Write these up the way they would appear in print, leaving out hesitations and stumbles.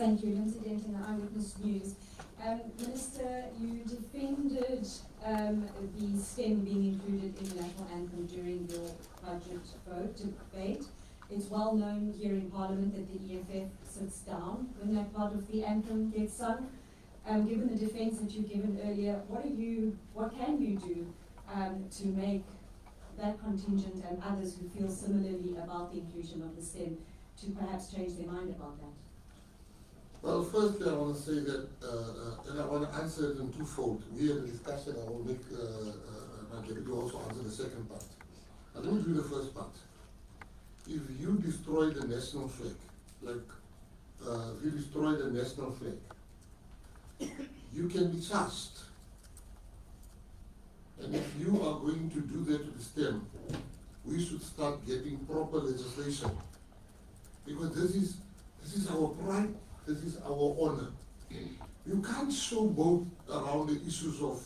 Thank you, Lindsay Gayton, Eyewitness News. Minister, you defended the STEM being included in the national anthem during your budget vote debate. It's well known here in Parliament that the EFF sits down when that part of the anthem gets sung. Given the defence that you've given earlier, what can you do to make that contingent and others who feel similarly about the inclusion of the STEM to perhaps change their mind about that? Well, firstly, I want to say that, and I want to answer it in twofold. We had a discussion, I will make Mabe to also answer the second part. Let me do the first part. If you destroy the national flag, if you destroy the national flag, you can be charged. And if you are going to do that to the STEM, we should start getting proper legislation. Because this is our pride, this is our honor. You can't showboat around the issues of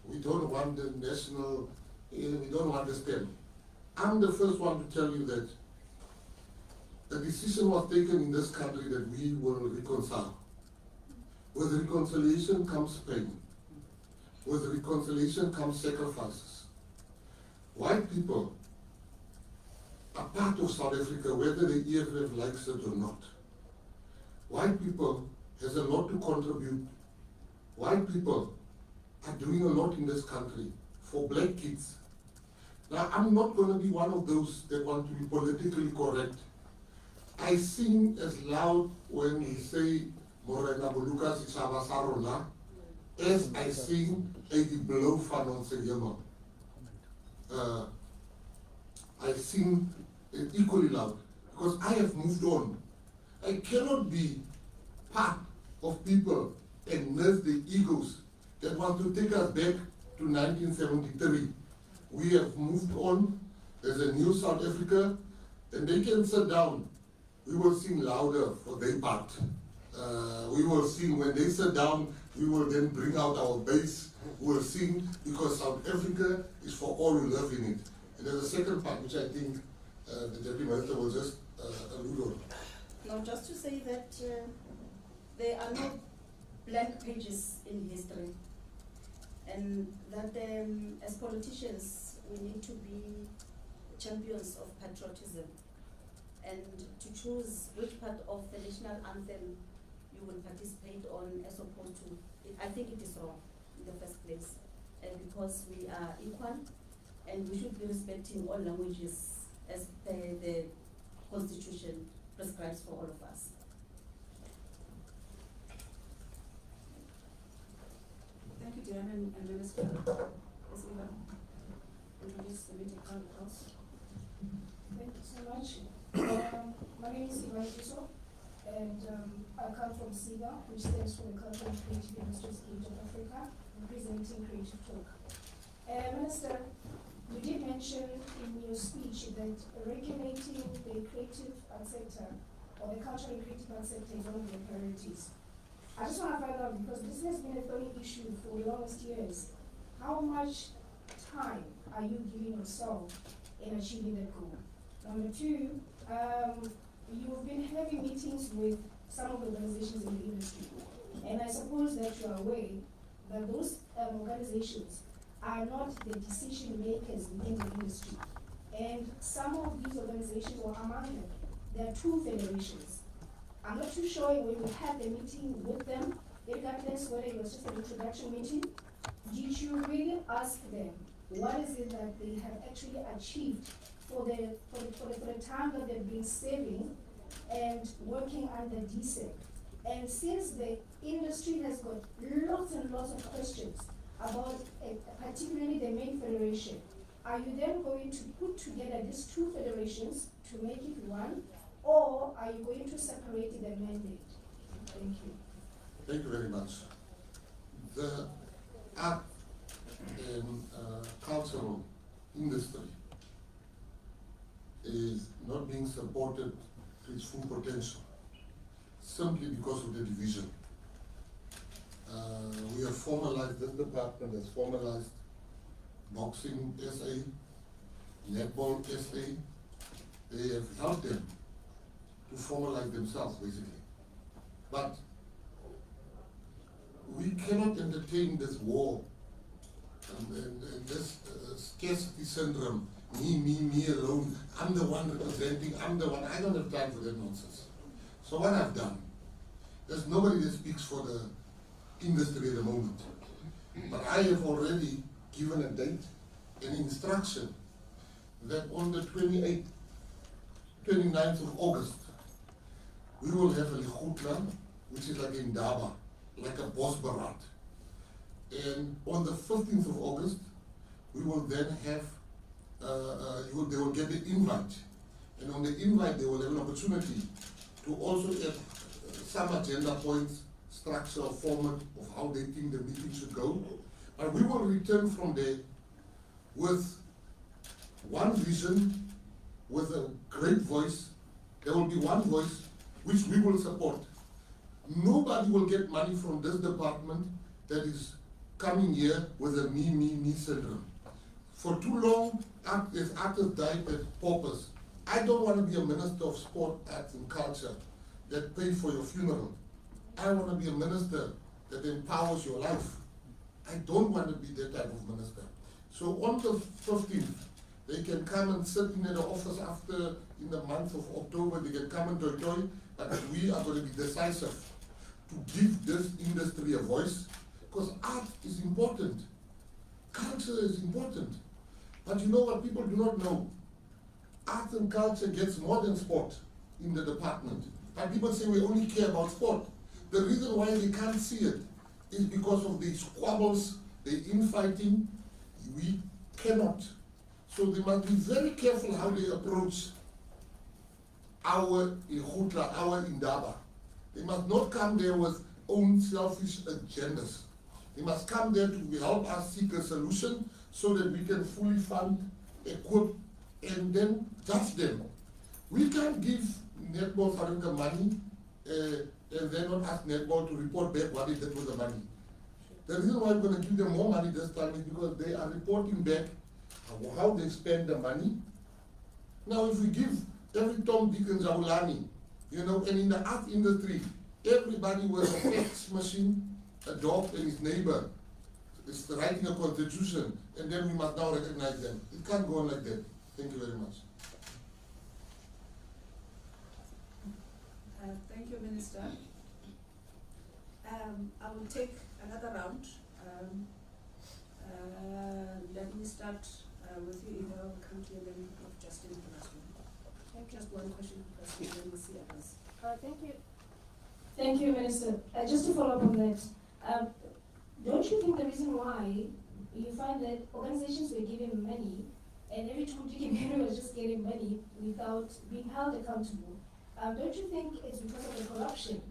we don't want the national, we don't want the STEM. I'm the first one to tell you that the decision was taken in this country that we will reconcile. With reconciliation comes pain. With reconciliation comes sacrifices. White people are part of South Africa, whether the EFF likes it or not. White people has a lot to contribute. White people are doing a lot in this country for black kids. Now, I'm not going to be one of those that want to be politically correct. I sing as loud when we say Morena Boluka Sitshaba sa rona as I sing a below fan on Segema. I sing it equally loud because I have moved on. I cannot be part of people and nurse the egos that want to take us back to 1973. We have moved on. There's a new South Africa, and they can sit down. We will sing louder for their part. We will sing when they sit down. We will then bring out our bass. We will sing because South Africa is for all who live in it. And there's a second part which I think the Deputy Minister will just allude on. Now, just to say that there are no blank pages in history, and that as politicians we need to be champions of patriotism and to choose which part of the national anthem you will participate on as opposed to, I think it is wrong in the first place, and because we are equal and we should be respecting all languages as the Constitution prescribes for all of us. Thank you, Diana and Minister. Ms. Eva, introduce the meeting house. Thank you so much. My name is Eva Jiso, and I come from SIGA, which stands for the Cultural and Creative Industries Guild of Africa, representing Creative Talk. Minister, you did mention in your speech that regulating the creative art sector or the cultural and creative art sector is one of your priorities. I just want to find out, because this has been a burning issue for the longest years, how much time are you giving yourself in achieving that goal? Number two, you've been having meetings with some of the organizations in the industry, and I suppose that you are aware that those organizations are not the decision makers within the industry. And some of these organizations, or among them, there are two federations. I'm not too sure when you had the meeting with them, regardless whether it was just an introduction meeting, did you really ask them what is it that they have actually achieved for the time that they've been saving and working under DSEC? And since the industry has got lots and lots of questions about particularly the main federation, are you then going to put together these two federations to make it one, or are you going to separate the mandate? Thank you. Thank you very much. The art and cultural industry is not being supported to its full potential simply because of the division. We have formalized, this department has formalized Boxing SA, Netball SA. They have helped them to formalize themselves, basically. But we cannot entertain this war and this scarcity syndrome. Me alone. I'm the one representing, I'm the one. I don't have time for that nonsense. So what I've done, there's nobody that speaks for the industry at the moment. But I have already given a date, an instruction, that on the 29th of August, we will have a lichutla, which is like a indaba, like a boss barat. And on the 15th of August, we will then have, they will get the invite. And on the invite, they will have an opportunity to also add some agenda points, structure or format of how they think the meeting should go. But we will return from there with one vision, with a great voice. There will be one voice which we will support. Nobody will get money from this department that is coming here with a me syndrome. For too long, as artists died at paupers. I don't want to be a minister of sport, arts and culture that pay for your funeral. I want to be a minister that empowers your life. I don't want to be that type of minister. So on the 15th, they can come and sit in the office after, in the month of October, they can come and toy, but we are going to be decisive to give this industry a voice, because art is important, culture is important. But you know what people do not know? Art and culture gets more than sport in the department. But people say we only care about sport. The reason why they can't see it is because of the squabbles, the infighting. We cannot. So they must be very careful how they approach our Ihutla, our Indaba. They must not come there with own selfish agendas. They must come there to help us seek a solution so that we can fully fund, equip, and then judge them. We can't give Netball Farinka money and then not ask Netball to report back what they did with the money. The reason why we're going to give them more money this time is because they are reporting back how they spend the money. Now if we give every Tom, Dick and Zaulani, you know, and in the art industry, everybody with a fax machine, a dog and his neighbor is writing a constitution, and then we must now recognize them. It can't go on like that. Thank you very much. Thank you, Minister. I will take another round. Let me start with you, Eva. We'll come to you, then of Justin for last one. Just one question per person, then we'll see others. Thank you. Thank you, Minister. Just to follow up on that, don't you think the reason why you find that organizations were giving money and every time Dick and Henry was just getting money without being held accountable, don't you think it's because of the corruption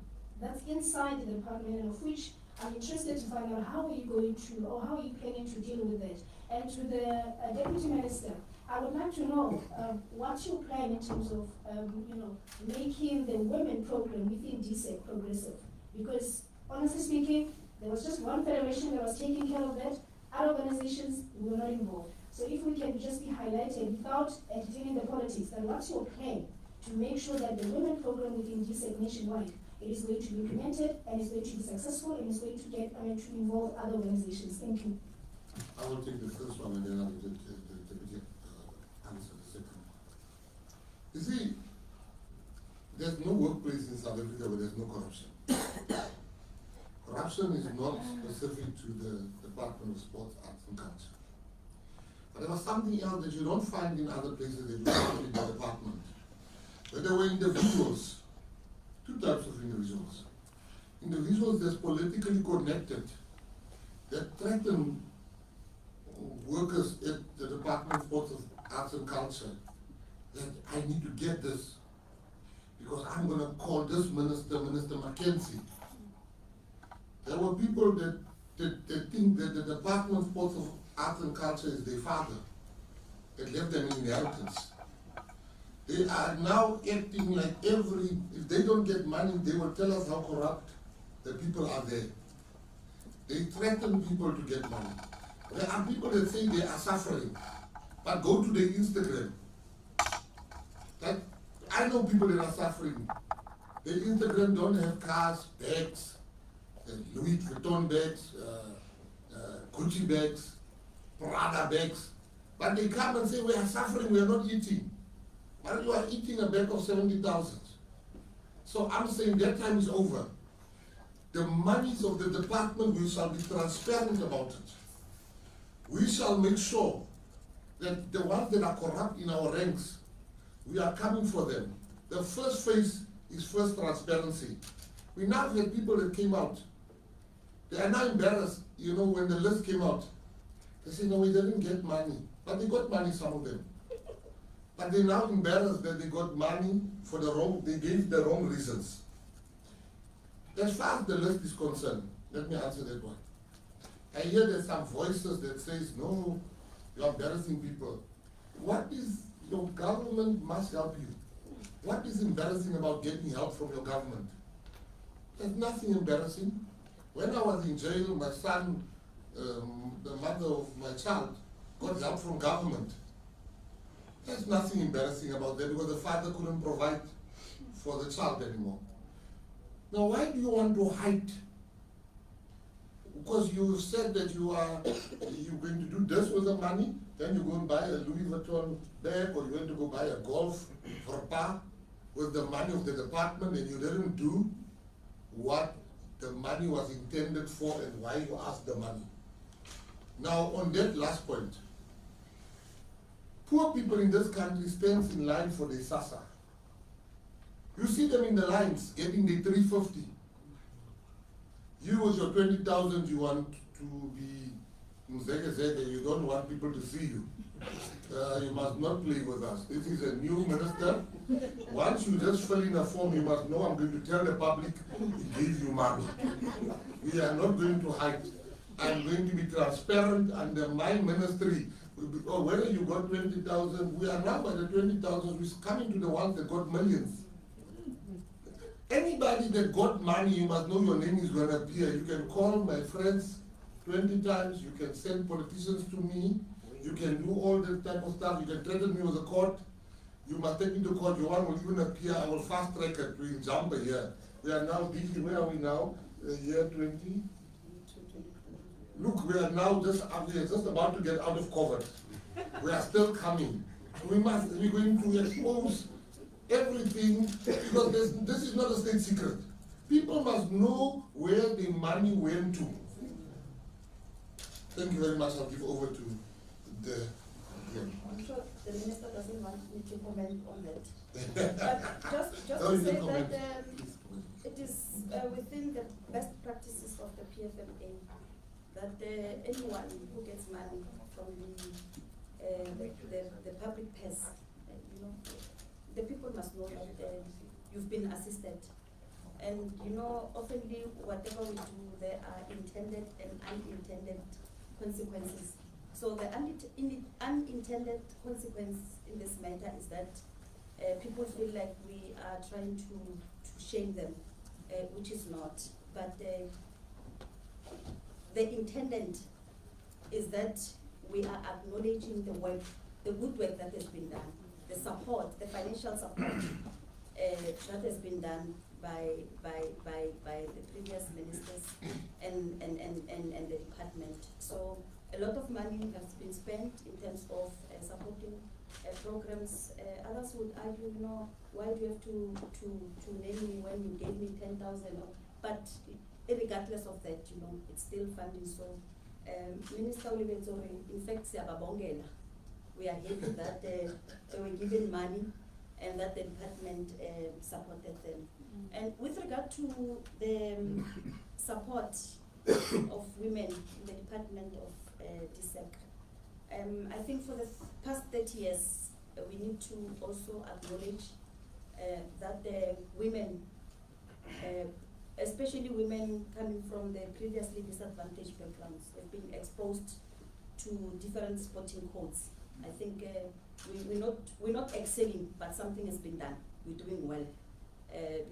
that's inside the department, and of which I'm interested to find out how are you going to, or how are you planning to deal with it? And to the Deputy Minister, I would like to know what's your plan in terms of, making the women program within DSEC progressive? Because honestly speaking, there was just one federation that was taking care of that. Other organizations were not involved. So if we can just be highlighted without entertaining the politics, then what's your plan to make sure that the women program within DSEC nationwide, it is going to be implemented and is going to be successful and is going to get, to involve other organizations? Thank you. I will take the first one and then I will take the deputy answer the second. You see, there's no workplace in South Africa where there's no corruption. Corruption is not specific to the Department of Sports, Arts and Culture. But there was something else that you don't find in other places that you find in the department. But there were individuals, two types of individuals. Individuals that's politically connected, that threaten workers at the Department of Sports, Arts and Culture, that I need to get this because I'm going to call this minister, Minister Mckenzie. There were people that think that the Department of Sports, Arts and Culture is their father, that left them in inheritance. They are now acting like if they don't get money, they will tell us how corrupt the people are there. They threaten people to get money. There are people that say they are suffering, but go to their Instagram. I know people that are suffering. The Instagram don't have cars, bags, Louis Vuitton bags, Gucci bags, Prada bags. But they come and say, we are suffering, we are not eating. But you are eating a bag of 70,000. So I'm saying that time is over. The monies of the department, we shall be transparent about it. We shall make sure that the ones that are corrupt in our ranks, we are coming for them. The first phase is first transparency. We now have people that came out. They are now embarrassed, you know, when the list came out. They say, no, we didn't get money. But they got money, some of them. But they're now embarrassed that they got money for the wrong, they gave the wrong reasons. As far as the list is concerned, let me answer that one. I hear there's some voices that says, no, you're embarrassing people. What is, your government must help you. What is embarrassing about getting help from your government? There's nothing embarrassing. When I was in jail, my son, the mother of my child, got help from government. There's nothing embarrassing about that because the father couldn't provide for the child anymore. Now, why do you want to hide? Because you said that you're going to do this with the money, then you go and buy a Louis Vuitton bag, or you're going to go buy a golf for a par with the money of the department, and you didn't do what the money was intended for and why you asked the money. Now, on that last point, poor people in this country stand in line for the SASA. You see them in the lines getting the 350. You with your 20,000, you want to be Mckenzie, you don't want people to see you. You must not play with us. This is a new minister. Once you just fill in a form, you must know I'm going to tell the public he gave you money. We are not going to hide. I'm going to be transparent under my ministry. Or whether you got 20,000, we are now by the 20,000, we're coming to the ones that got millions. Anybody that got money, you must know your name is going to appear. You can call my friends 20 times, you can send politicians to me, you can do all that type of stuff, you can threaten me with the court, you must take me to court, your one will even appear, I will fast track it, we'll jump a year. We are now busy, where are we now? Year 20? Look, we are just about to get out of COVID. We are still coming. We're going to expose everything, because this is not a state secret. People must know where the money went to. Thank you very much. I'll give over to the... I'm sure the minister doesn't want me to comment on that. But just No, to you say can comment. that it is within the best practices of the PFMA that anyone who gets money from the public purse, you know, the people must know that you've been assisted. And you know, oftenly whatever we do, there are intended and unintended consequences. So the unintended consequence in this matter is that people feel like we are trying to shame them, which is not. But the intended is that we are acknowledging the work, the good work that has been done, the support, the financial support that has been done by the previous ministers and the department. So a lot of money has been spent in terms of supporting programs. Others would argue, you know, why do you have to name me when you gave me 10,000? But regardless of that, you know, it's still funding. So Minister Olivetsori, in fact, we are happy that they were given money and that the department supported them. And with regard to the support of women in the Department of DSEC, I think for the past 30 years, we need to also acknowledge that the women, especially women coming from the previously disadvantaged backgrounds, have been exposed to different sporting codes. I think we're not excelling, but something has been done. We're doing well.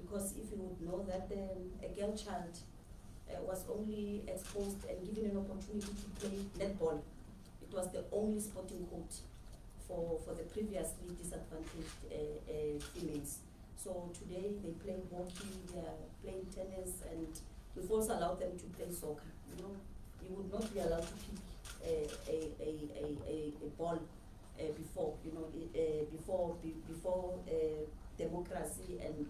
Because if you would know that a girl child was only exposed and given an opportunity to play netball, it was the only sporting code for the previously disadvantaged females. So today they play hockey, they are playing tennis, and we've also allowed them to play soccer. You know, you would not be allowed to kick a ball before, you know, before democracy, and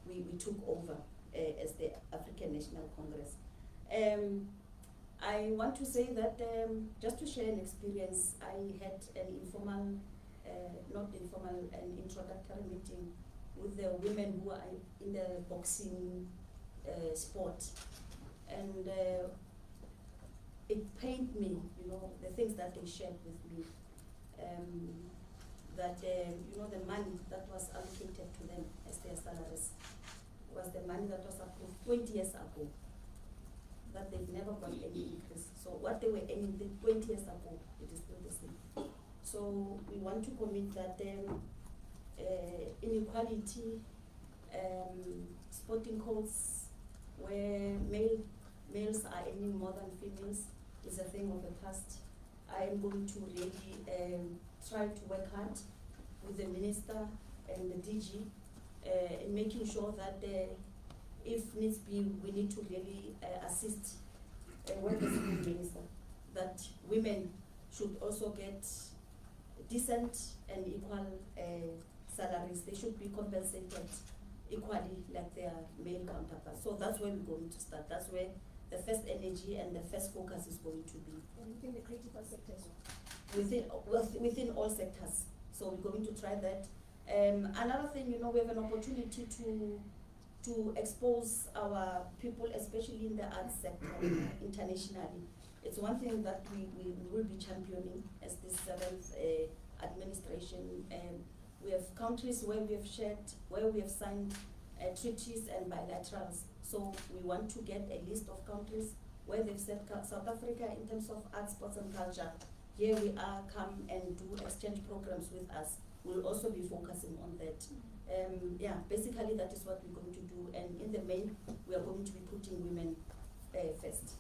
we took over as the African National Congress. I want to say that just to share an experience, I had an informal, not informal, an introductory meeting with the women who are in the boxing sport, and it pained me, you know, the things that they shared with me. That you know, the money that was allocated to them as their salaries was the money that was approved 20 years ago, that they've never got any increase. So what they were earning 20 years ago, it is still the same. So we want to commit that inequality, sporting codes where males are earning more than females is a thing of the past. I am going to really try to work hard with the minister and the DG in making sure that if needs be, we need to really assist with the minister, that women should also get decent and equal salaries. They should be compensated equally like their male counterparts. So that's where we're going to start. That's where the first energy and the first focus is going to be. And within the critical sectors? Within all sectors. So we're going to try that. Another thing, you know, we have an opportunity to expose our people, especially in the arts sector, internationally. It's one thing that we will be championing as the 7th administration. We have countries where we have shared, where we have signed treaties and bilaterals. So we want to get a list of countries where they've said South Africa in terms of arts, sports and culture. Here we are, come and do exchange programs with us. We'll also be focusing on that. Yeah, basically that is what we're going to do. And in the main, we are going to be putting women first.